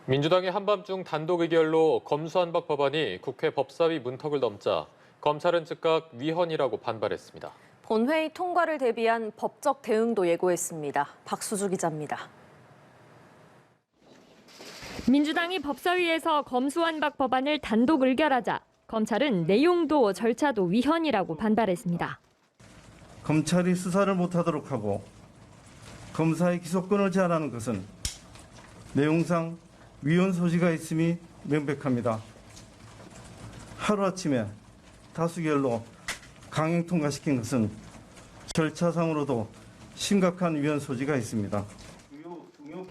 민주당의 한밤중 단독 의결로 검수완박 법안이 국회 법사위 문턱을 넘자 검찰은 즉각 위헌이라고 반발했습니다. 본회의 통과를 대비한 법적 대응도 예고했습니다. 박수주 기자입니다. 민주당이 법사위에서 검수완박 법안을 단독 의결하자 검찰은 내용도 절차도 위헌이라고 반발했습니다. 검찰이 수사를 못하도록 하고 검사의 기소권을 제한하는 것은 내용상 위헌 소지가 있음이 명백합니다. 하루아침에 다수결로 강행 통과시킨 것은 절차상으로도 심각한 위헌 소지가 있습니다.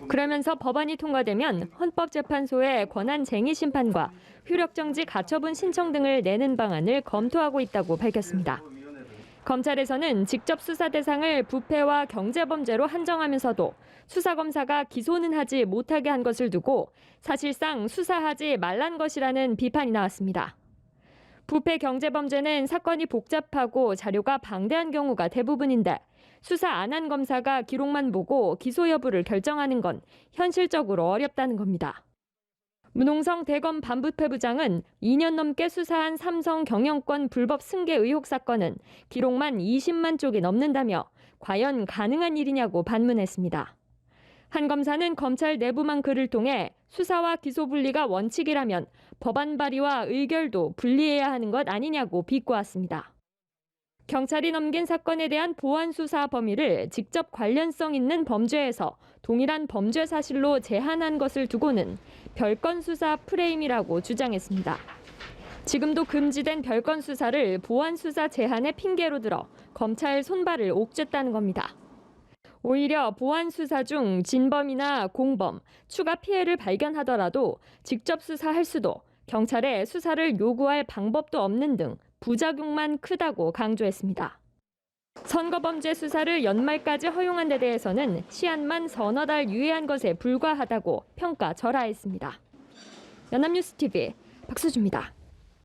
그러면서 법안이 통과되면 헌법재판소에 권한쟁의 심판과 효력정지 가처분 신청 등을 내는 방안을 검토하고 있다고 밝혔습니다. 검찰에서는 직접 수사 대상을 부패와 경제범죄로 한정하면서도 수사검사가 기소는 하지 못하게 한 것을 두고 사실상 수사하지 말란 것이라는 비판이 나왔습니다. 부패 경제범죄는 사건이 복잡하고 자료가 방대한 경우가 대부분인데 수사 안 한 검사가 기록만 보고 기소 여부를 결정하는 건 현실적으로 어렵다는 겁니다. 문홍성 대검 반부패부장은 2년 넘게 수사한 삼성 경영권 불법 승계 의혹 사건은 기록만 20만 쪽이 넘는다며 과연 가능한 일이냐고 반문했습니다. 한 검사는 검찰 내부망 글을 통해 수사와 기소 분리가 원칙이라면 법안 발의와 의결도 분리해야 하는 것 아니냐고 비꼬았습니다. 경찰이 넘긴 사건에 대한 보안 수사 범위를 직접 관련성 있는 범죄에서 동일한 범죄 사실로 제한한 것을 두고는 별건 수사 프레임이라고 주장했습니다. 지금도 금지된 별건 수사를 보안 수사 제한의 핑계로 들어 검찰 손발을 옥죄했다는 겁니다. 오히려 보안 수사 중 진범이나 공범, 추가 피해를 발견하더라도 직접 수사할 수도 경찰에 수사를 요구할 방법도 없는 등 부작용만 크다고 강조했습니다. 선거범죄 수사를 연말까지 허용한 데 대해서는 시한만 서너 달 유예한 것에 불과하다고 평가절하했습니다. 연합뉴스 TV 박수주입니다.